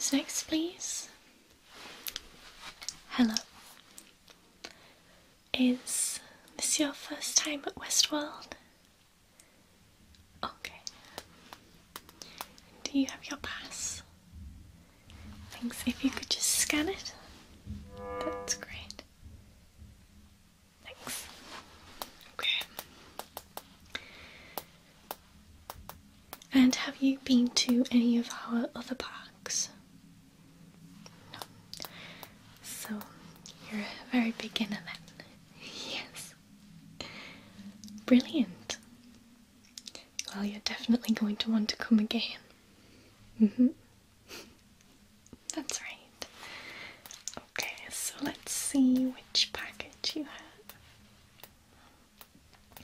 Who's next, please? Hello. Is this your first time at Westworld? Okay. Do you have your pass? Thanks. If you could just scan it, that's great. Thanks. Okay. And have you been to any of our other parks? No. So, you're a very beginner then. Yes. Brilliant. Well, you're definitely going to want to come again. That's right. Okay, so let's see which package you have.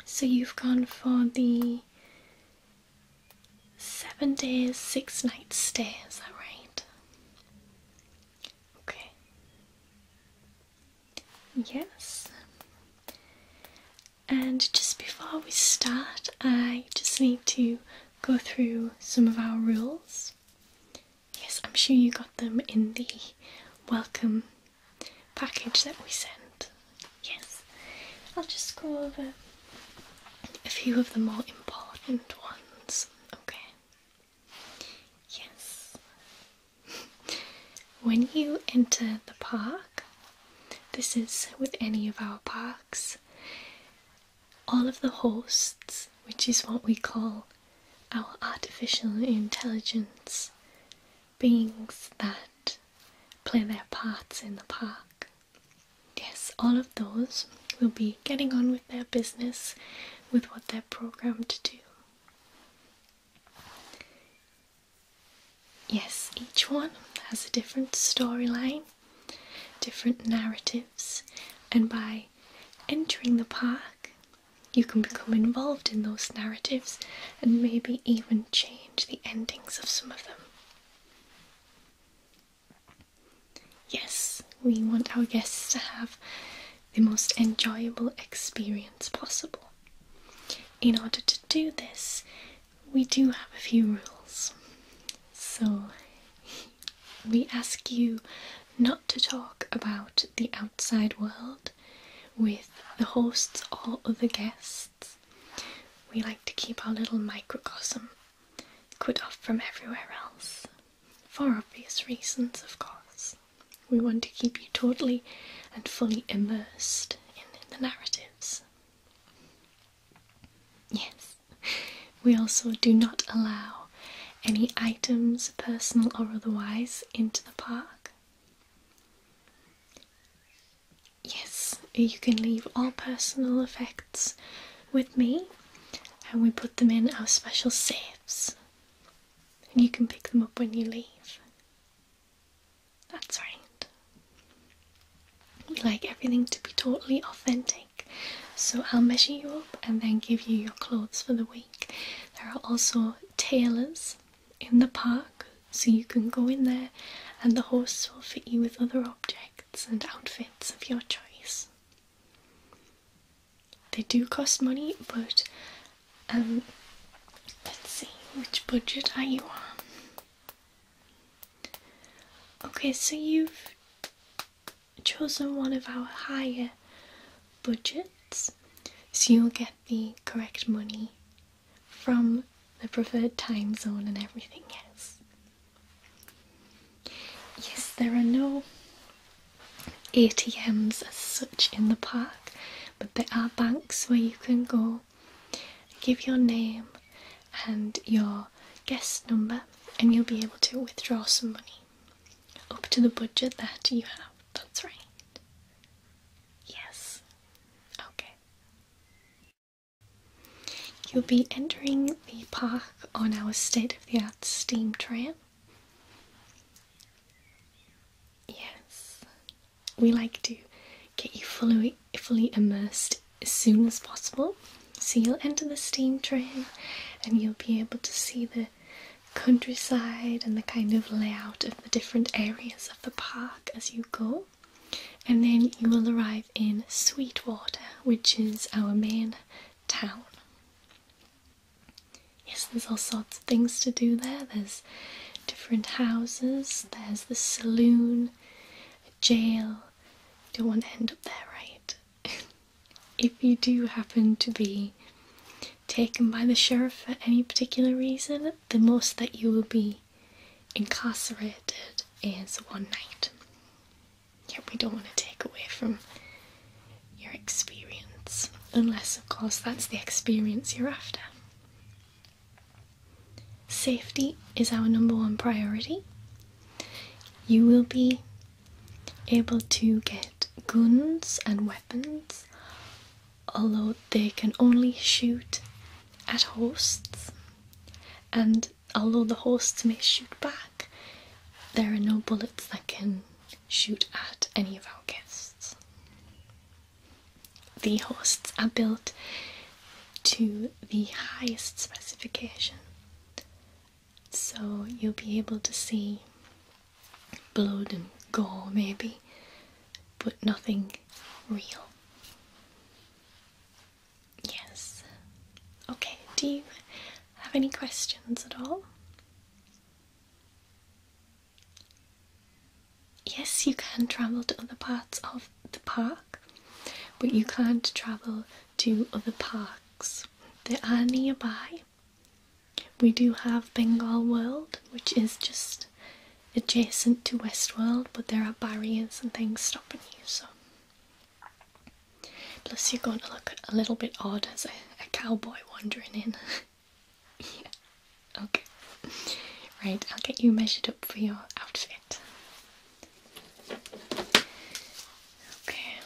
So you've gone for the 7 days, 6 nights stay, is that right? Okay. Yes. And just before we start, I just need to go through some of our rules. Yes, I'm sure you got them in the welcome package that we sent. Yes. I'll just go over a few of the more important ones. Okay. Yes. When you enter the park, this is with any of our parks, all of the hosts, which is what we call our artificial intelligence beings that play their parts in the park. Yes, all of those will be getting on with their business, with what they're programmed to do. Yes, each one has a different storyline, different narratives, and by entering the park, you can become involved in those narratives and maybe even change the endings of some of them. Yes, we want our guests to have the most enjoyable experience possible. In order to do this, we do have a few rules. So, we ask you not to talk about the outside world with the hosts or other guests. We like to keep our little microcosm cut off from everywhere else, for obvious reasons, of course. We want to keep you totally and fully immersed in the narratives. Yes, we also do not allow any items, personal or otherwise, into the park. Yes, you can leave all personal effects with me, and we put them in our special safes, and you can pick them up when you leave. That's right. We like everything to be totally authentic, so I'll measure you up and then give you your clothes for the week. There are also tailors in the park, so you can go in there and the hosts will fit you with other objects and outfits of your choice. They do cost money, but let's see, which budget are you on? Okay, so you've chosen one of our higher budgets, so you'll get the correct money from the preferred time zone and everything. Yes, there are no ATMs as such in the park, but there are banks where you can go, give your name and your guest number, and you'll be able to withdraw some money up to the budget that you have. That's right. Yes. Okay. You'll be entering the park on our state-of-the-art steam train. Yes. We like to get you fully immersed as soon as possible. So you'll enter the steam train and you'll be able to see the countryside and the kind of layout of the different areas of the park as you go. And then you will arrive in Sweetwater, which is our main town. Yes, there's all sorts of things to do there. There's different houses. There's the saloon, a jail. Don't want to end up there, right? If you do happen to be taken by the sheriff for any particular reason, the most that you will be incarcerated is 1 night. Yeah, we don't want to take away from your experience, unless of course that's the experience you're after. Safety is our #1 priority. You will be able to get guns and weapons, although they can only shoot at hosts, and although the hosts may shoot back, there are no bullets that can shoot at any of our guests. The hosts are built to the highest specification, so you'll be able to see blood and gore maybe, but nothing real. Yes. Okay, do you have any questions at all? Yes, you can travel to other parts of the park, but you can't travel to other parks. They are nearby. We do have Bengal World, which is just adjacent to Westworld, but there are barriers and things stopping you, so. Plus you're going to look a little bit odd as a cowboy wandering in. Yeah, okay. Right, I'll get you measured up for your outfit. Okay.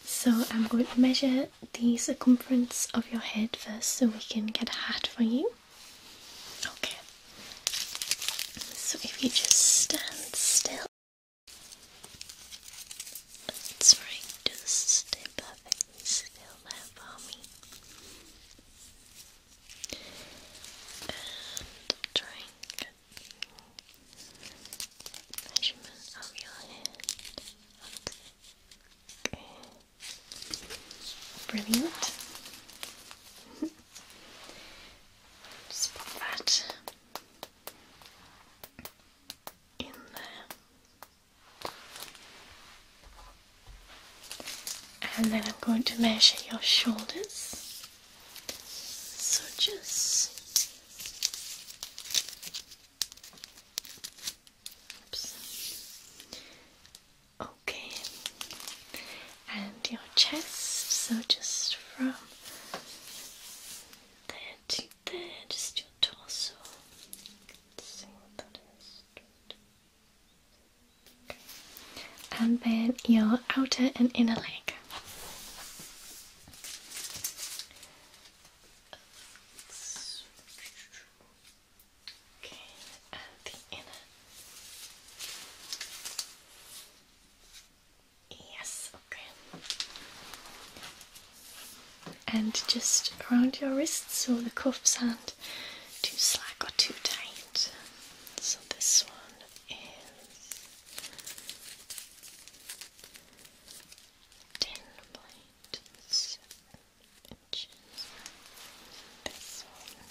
So I'm going to measure the circumference of your head first so we can get a hat for you. Okay. So if you just stand still. That's right, just stay perfectly still there for me. And I'll try and get the measurement of your head. Okay. Brilliant. Just put that in there. And then I'm going to measure your shoulders. So just okay. And your chest, so just from there to there, just your torso. Let's see what that is. Okay. And then your outer and inner leg. Okay, and the inner. Yes, okay. And just around your wrists so the cuffs aren't too slack or too tight. So this one is 10.7 inches. This one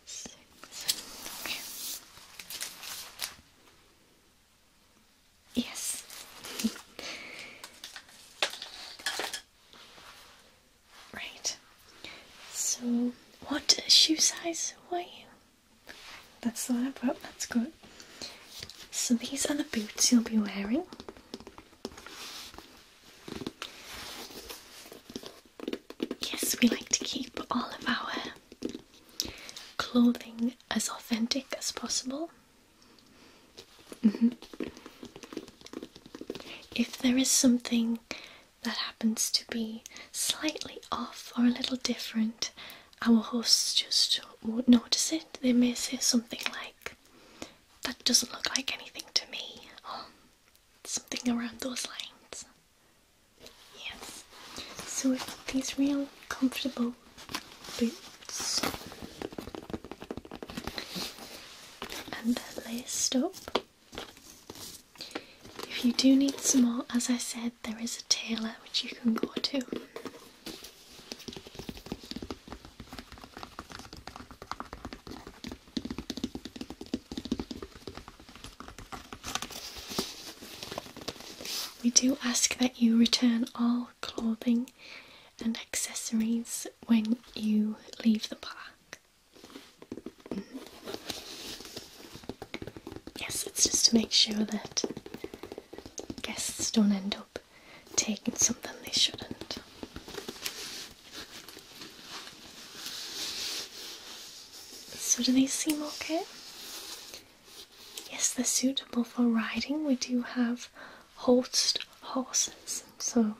10.6. Okay. Yes. Right. So, what shoe size were you? That's the one I brought, that's good. So these are the boots you'll be wearing. Yes, we like to keep all of our clothing as authentic as possible. If there is something that happens to be slightly off or a little different, our hosts just won't notice it. They may say something like, "That doesn't look like anything to me," or something around those lines. Yes. So with these real comfortable boots, and they're laced up. If you do need some more, as I said, there is a tailor which you can go to. we do ask that you return all clothing and accessories when you leave the park. Yes, it's just to make sure that guests don't end up taking something they shouldn't. So do these seem okay? Yes, they're suitable for riding. We do have host horses, so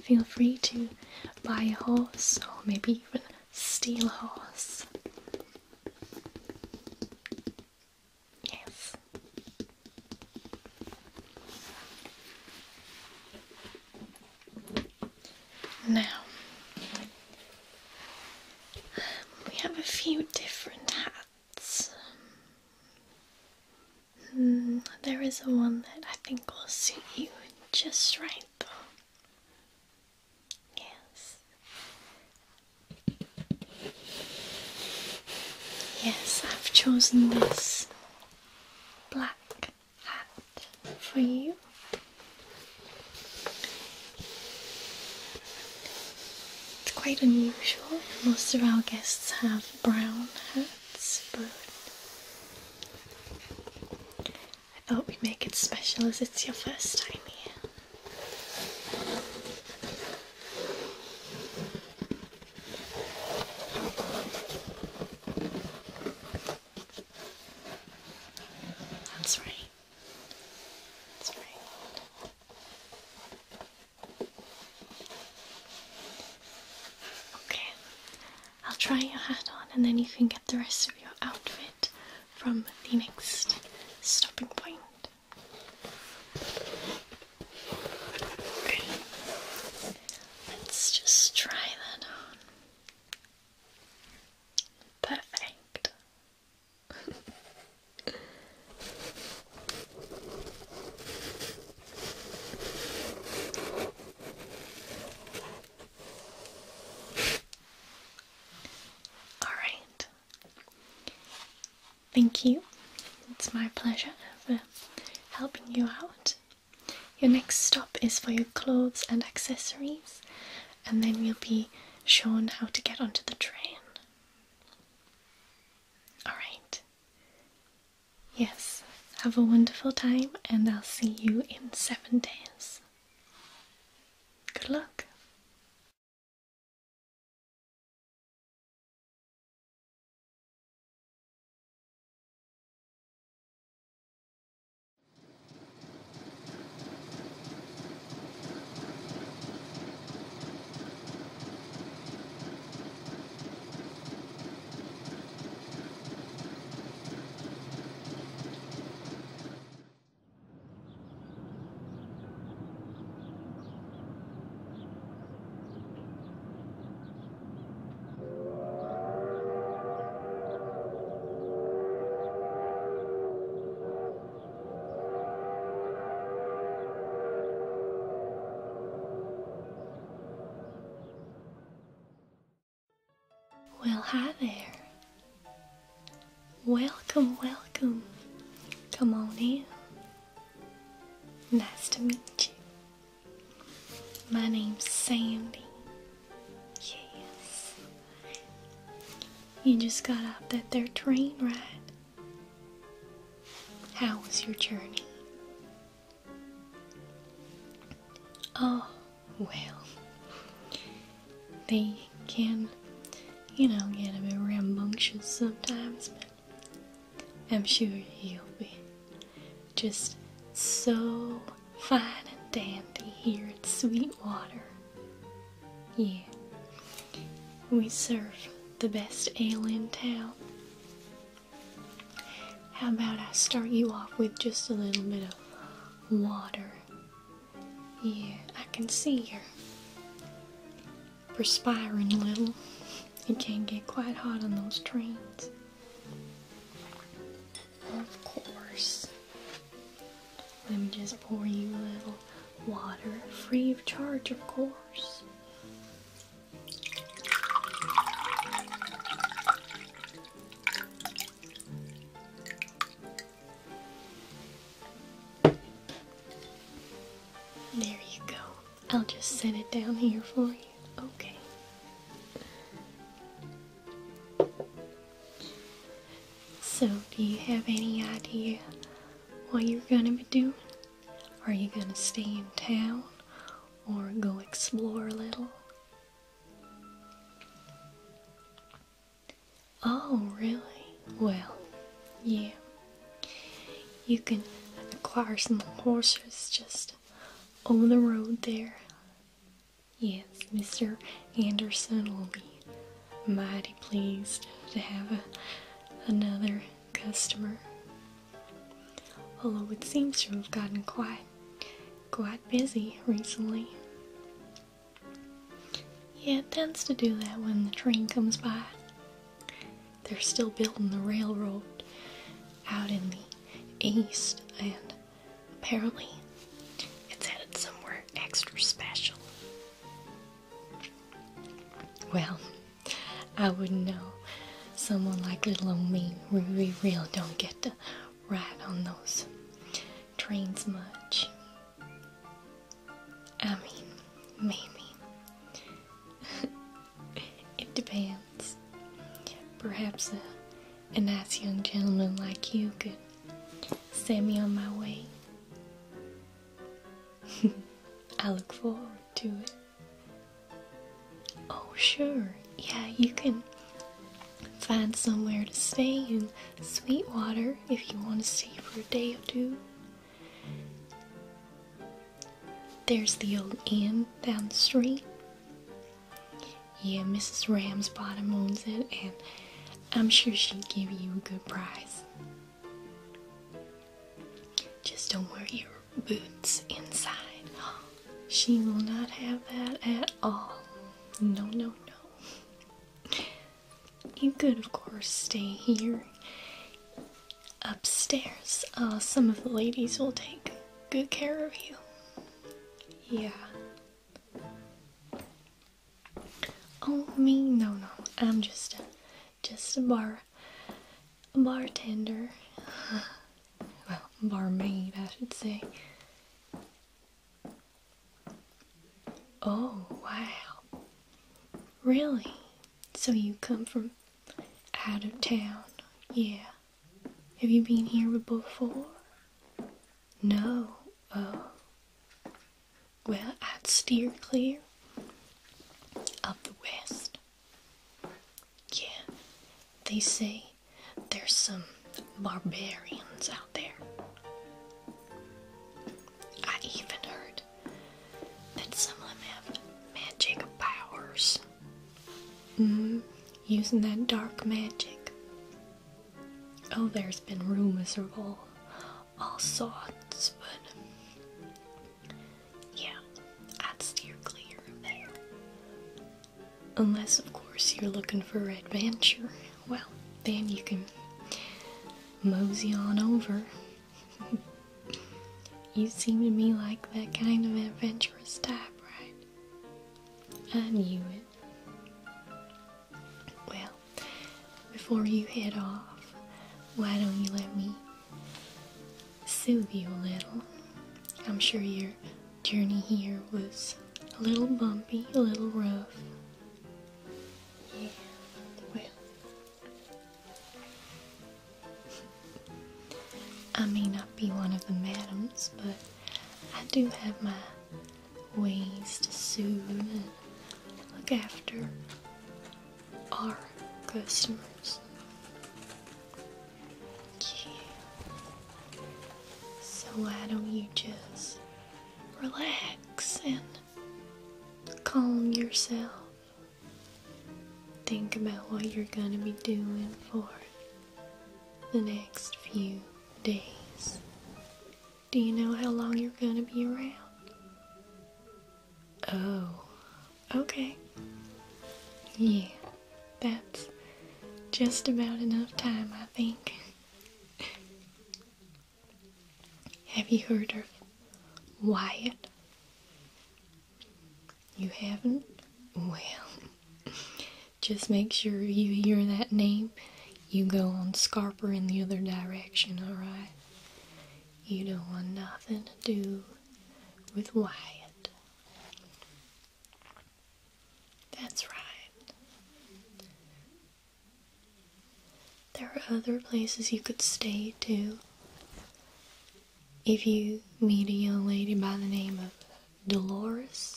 feel free to buy a horse or maybe even steal a horse. Yes. Now, we have a few different hats. There is one that I think will suit you just right, though. Yes. Yes, I've chosen this black hat for you. It's quite unusual. Most of our guests have brown hats, but I thought we'd make it special as it's your first time here. That's right. That's right. Okay, I'll try your hat on and then you can get the rest of your outfit from the next stopping point. Okay, let's just try that on. Perfect. Alright. Thank you. It's my pleasure for helping you out. Your next stop is for your clothes and accessories, and then you'll be shown how to get onto the train. Alright. Yes, have a wonderful time, and I'll see you in 7 days. Good luck. Well, hi there. Welcome, welcome. Come on in. Nice to meet you. My name's Sandy. Yes. You just got off that there train ride. How was your journey? Oh, well. They can, get a bit rambunctious sometimes, but I'm sure you'll be just so fine and dandy here at Sweetwater. Yeah, we serve the best ale in town. How about I start you off with just a little bit of water? Yeah, I can see you're perspiring a little. It can get quite hot on those trains. Of course. Let me just pour you a little water, free of charge, of course. I'll just set it down here for you. Okay. So, do you have any idea what you're gonna be doing? Are you gonna stay in town or go explore a little? Oh, really? Well, yeah. You can acquire some horses just over the road there. Yes, Mr. Anderson will be mighty pleased to have another customer. Although it seems to have gotten quite busy recently. Yeah, it tends to do that when the train comes by. They're still building the railroad out in the east, and apparently it's headed somewhere extra special. Well, I wouldn't know. Someone like little old me, we really don't get to ride on those trains much. I mean, maybe. It depends. Perhaps a nice young gentleman like you could send me on my way. I look forward to it. Oh, sure. Yeah, you can find somewhere to stay in Sweetwater if you want to stay for a day or two. There's the old inn down the street. Yeah, Mrs. Ramsbottom owns it, and I'm sure she'd give you a good price. Just don't wear your boots inside. She will not have that at all. No, no, no. You could, of course, stay here upstairs. Some of the ladies will take good care of you. Yeah. Oh, me? No, no. I'm just a bartender. Well, barmaid, I should say. Oh, wow. Really? So you come from out of town? Yeah. Have you been here before? No. Oh. Well, I'd steer clear of the west. Yeah. They say there's some barbarians out there. I even heard that some of them have magic powers. Using that dark magic. Oh, there's been rumors of all sorts, but yeah, I'd steer clear of there. Unless, of course, you're looking for adventure. Well, then you can mosey on over. You seem to me like that kind of adventurous type, right? I knew it. Well, before you head off, why don't you let me soothe you a little? I'm sure your journey here was a little bumpy, a little rough. Yeah, well, I may not be one of the madams, but I do have my ways to soothe and look after our customers. Yeah. So why don't you just relax and calm yourself? Think about what you're gonna be doing for the next few days. Do you know how long you're gonna be around? Oh, okay. Yeah, that's just about enough time, I think. Have you heard of Wyatt? You haven't? Well, just make sure you hear that name, you go on Scarper in the other direction, alright? You don't want nothing to do with Wyatt. That's right. There are other places you could stay too. If you meet a young lady by the name of Dolores,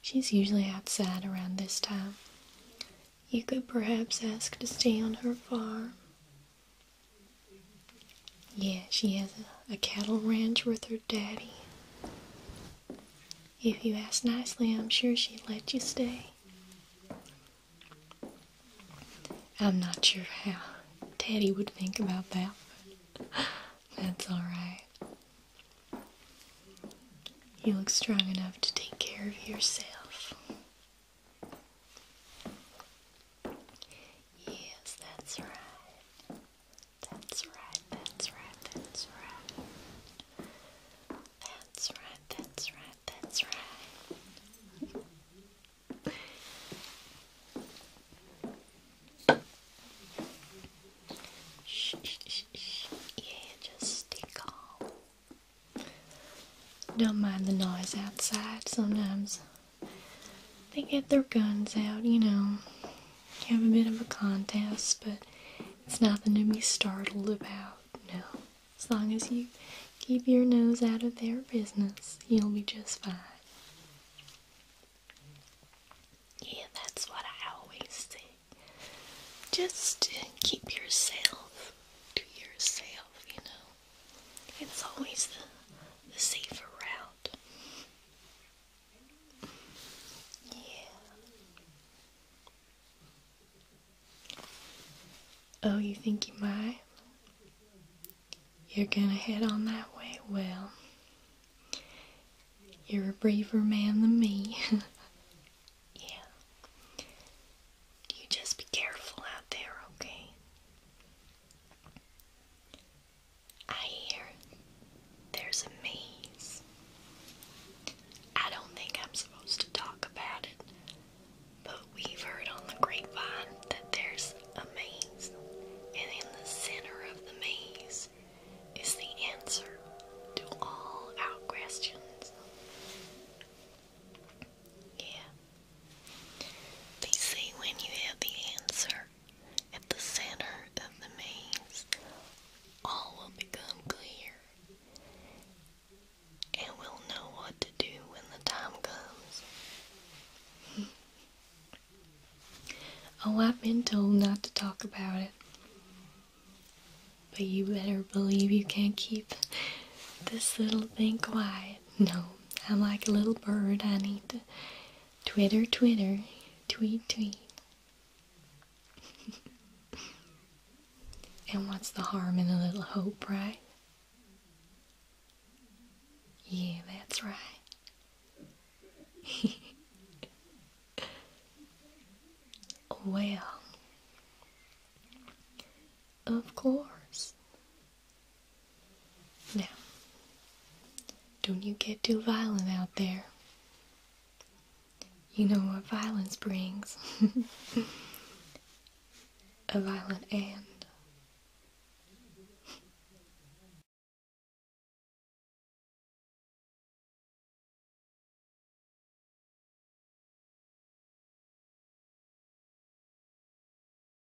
she's usually outside around this time. You could perhaps ask to stay on her farm. Yeah, she has a cattle ranch with her daddy. If you ask nicely, I'm sure she'd let you stay. I'm not sure how Daddy would think about that, but that's alright. You look strong enough to take care of yourself. Yes, that's right. That's right, that's right, that's right. That's right, that's right, that's right. Shh, shh, shh, shh. Yeah, just stay calm. Don't mind the noise outside. Sometimes they get their guns out, you know. Have a bit of a contest, but it's nothing to be startled about. No. As long as you keep your nose out of their business, you'll be just fine. Yeah, that's what I always say. Just keep yourself to yourself, you know. It's always the safer route. Yeah. Oh, you think you might? You're gonna head on that way? Well, you're a braver man than me. Yeah. You just be careful out there, okay? I hear there's a maze. I don't think I'm supposed to talk about it, but we've heard on the grapevine that there's a maze, and in the center of the maze is the answer to all our questions. Yeah. They say when you have the answer at the center of the maze, all will become clear, and we'll know what to do when the time comes. Oh, I've been told not to talk about it, but you better believe you can't keep this little thing quiet. No, I'm like a little bird. I need to twitter, twitter, tweet, tweet. And what's the harm in a little hope, right? Yeah, that's right. Well, of course. Now, don't you get too violent out there. You know what violence brings. A violent end.